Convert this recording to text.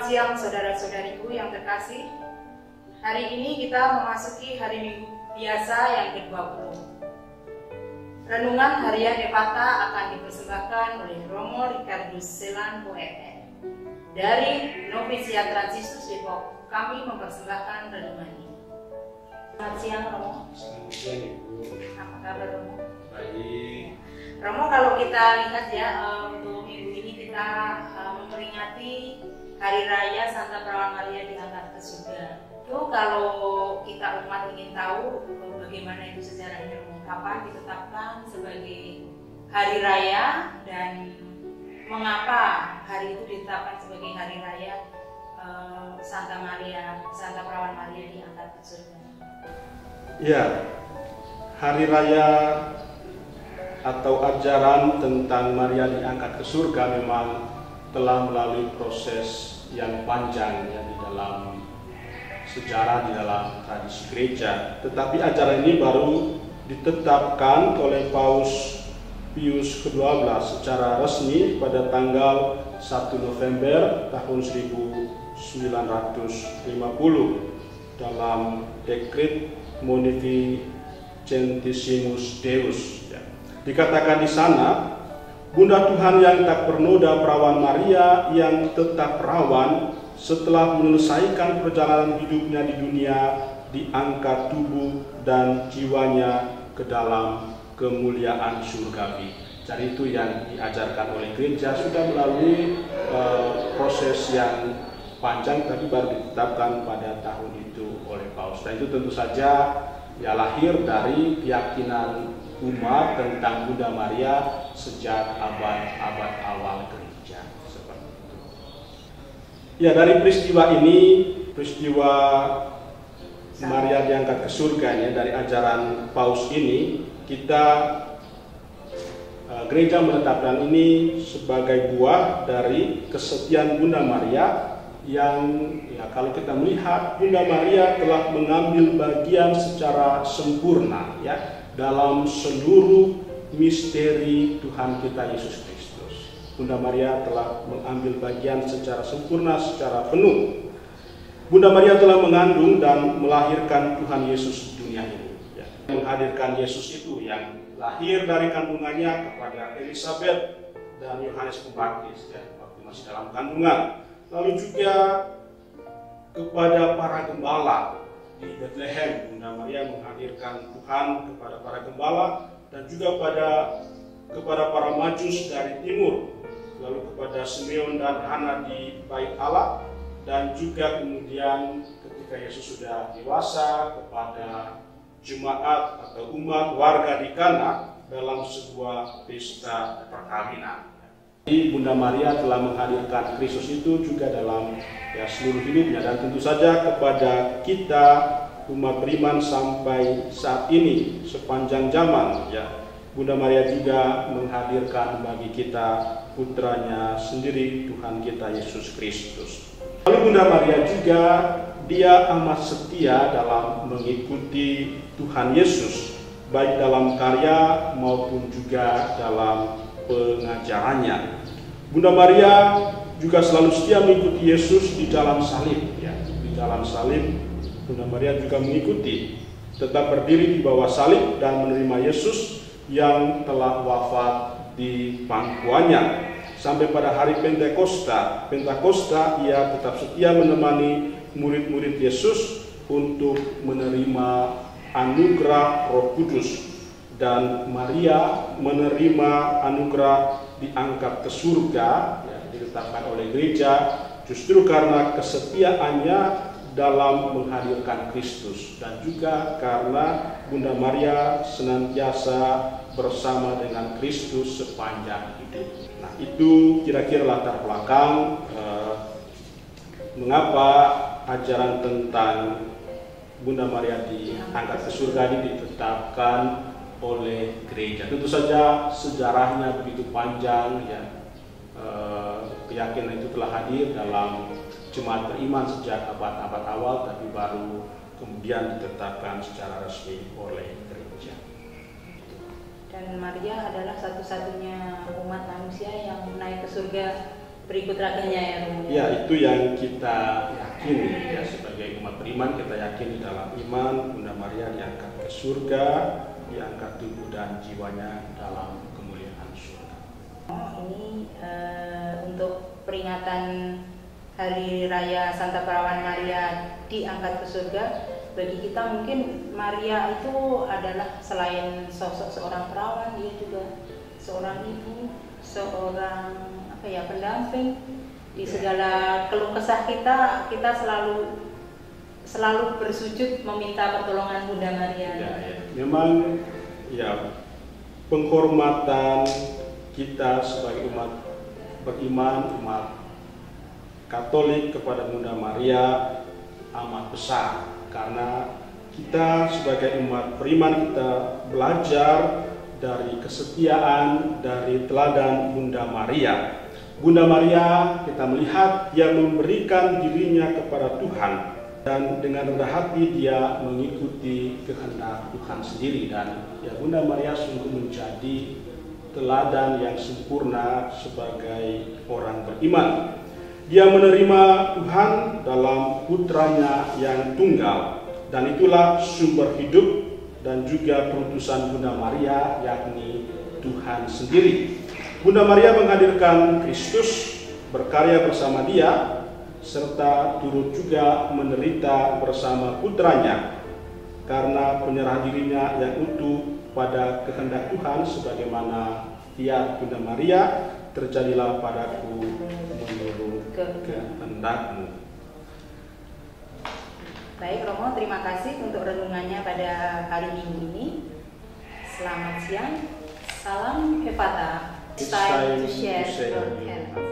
siang saudara-saudariku yang terkasih. Hari ini kita memasuki hari Minggu biasa yang ke-20. Renungan harian Epata akan dipersembahkan oleh Romo Ricardus Selan OEN. Dari Novisiat Transitus Depok, kami mempersembahkan renungan ini. Selamat siang Romo. Selamat siang Ibu. Apa kabar Romo? Baik. Romo, kalau kita lihat ya, untuk minggu ini kita memperingati Hari Raya Santa Perawan Maria diangkat ke surga. Itu kalau kita umat ingin tahu bagaimana itu sejarahnya, kapan ditetapkan sebagai Hari Raya dan mengapa hari itu ditetapkan sebagai Hari Raya Santa Perawan Maria diangkat ke surga. Ya, Hari Raya atau ajaran tentang Maria diangkat ke surga memang telah melalui proses yang panjang ya, di dalam sejarah, di dalam tradisi gereja. Tetapi ajaran ini baru ditetapkan oleh Paus Pius ke-12 secara resmi pada tanggal 1 November tahun 1950 dalam Dekret Munificentissimus Deus. Dikatakan di sana, Bunda Tuhan yang tak bernoda Perawan Maria yang tetap perawan setelah menyelesaikan perjalanan hidupnya di dunia, diangkat tubuh dan jiwanya ke dalam kemuliaan surgawi. Jadi itu yang diajarkan oleh gereja, sudah melalui proses yang panjang tapi baru ditetapkan pada tahun itu oleh Paus. Dan itu tentu saja ya lahir dari keyakinan umat tentang Bunda Maria sejak abad-abad awal gereja. Seperti itu. Ya, dari peristiwa ini, peristiwa Maria diangkat ke surga ya, dari ajaran Paus ini, kita gereja menetapkan ini sebagai buah dari kesetiaan Bunda Maria yang ya, kalau kita melihat Bunda Maria telah mengambil bagian secara sempurna ya dalam seluruh misteri Tuhan kita Yesus Kristus. Bunda Maria telah mengambil bagian secara sempurna, secara penuh. Bunda Maria telah mengandung dan melahirkan Tuhan Yesus di dunia ini. Ya. Menghadirkan Yesus itu yang lahir dari kandungannya kepada Elizabeth dan Yohanes Pembaptis ya, waktu masih dalam kandungan. Lalu juga kepada para gembala di Bethlehem, Bunda Maria menghadirkan Tuhan kepada para gembala dan juga kepada para majus dari timur, lalu kepada Simeon dan Hana di Bait Allah, dan juga kemudian ketika Yesus sudah dewasa kepada jemaat atau umat warga di Kana dalam sebuah pesta perkawinan. Bunda Maria telah menghadirkan Kristus itu juga dalam ya, seluruh hidupnya, dan tentu saja kepada kita umat beriman sampai saat ini sepanjang zaman ya, Bunda Maria juga menghadirkan bagi kita putranya sendiri, Tuhan kita Yesus Kristus. Lalu Bunda Maria juga dia amat setia dalam mengikuti Tuhan Yesus, baik dalam karya maupun juga dalam pengajarannya. Bunda Maria juga selalu setia mengikuti Yesus di dalam salib ya. Di dalam salib Bunda Maria juga mengikuti, tetap berdiri di bawah salib dan menerima Yesus yang telah wafat di pangkuannya. Sampai pada hari Pentakosta ia tetap setia menemani murid-murid Yesus untuk menerima anugerah Roh Kudus, dan Maria menerima anugerah diangkat ke surga ya, ditetapkan oleh gereja justru karena kesetiaannya dalam menghadirkan Kristus, dan juga karena Bunda Maria senantiasa bersama dengan Kristus sepanjang hidup. Nah, itu kira-kira latar belakang mengapa ajaran tentang Bunda Maria diangkat ke surga ini ditetapkan oleh gereja. Tentu saja sejarahnya begitu panjang ya. Keyakinan itu telah hadir dalam jemaat beriman sejak abad-abad awal, tapi baru kemudian ditetapkan secara resmi oleh gereja. Dan Maria adalah satu-satunya umat manusia yang naik ke surga berikut raganya ya Romo. Ya, itu yang kita yakini ya, sebagai umat beriman kita yakini dalam iman Bunda Maria diangkat ke surga, diangkat tubuh dan jiwanya dalam kemuliaan surga. Ini untuk peringatan Hari Raya Santa Perawan Maria diangkat ke surga. Bagi kita mungkin Maria itu adalah selain sosok seorang perawan, dia juga seorang ibu, seorang pendamping di segala keluh kesah kita selalu bersujud meminta pertolongan Bunda Maria. Ya. Memang ya, penghormatan kita sebagai umat beriman, umat Katolik kepada Bunda Maria amat besar, karena kita sebagai umat beriman kita belajar dari kesetiaan, dari teladan Bunda Maria. Bunda Maria kita melihat dia memberikan dirinya kepada Tuhan, dan dengan rendah hati dia mengikuti kehendak Tuhan sendiri. Dan ya, Bunda Maria sungguh menjadi teladan yang sempurna sebagai orang beriman. Dia menerima Tuhan dalam putranya yang tunggal, dan itulah sumber hidup dan juga perutusan Bunda Maria, yakni Tuhan sendiri. Bunda Maria menghadirkan Kristus, berkarya bersama dia, serta turut juga menderita bersama putranya, karena penyerahan dirinya yang utuh pada kehendak Tuhan, sebagaimana fiat Bunda Maria, terjadilah padaku menurut kehendakmu. Baik Romo, terima kasih untuk renungannya pada hari Minggu ini. Selamat siang, salam Hepata. It's time to share your health.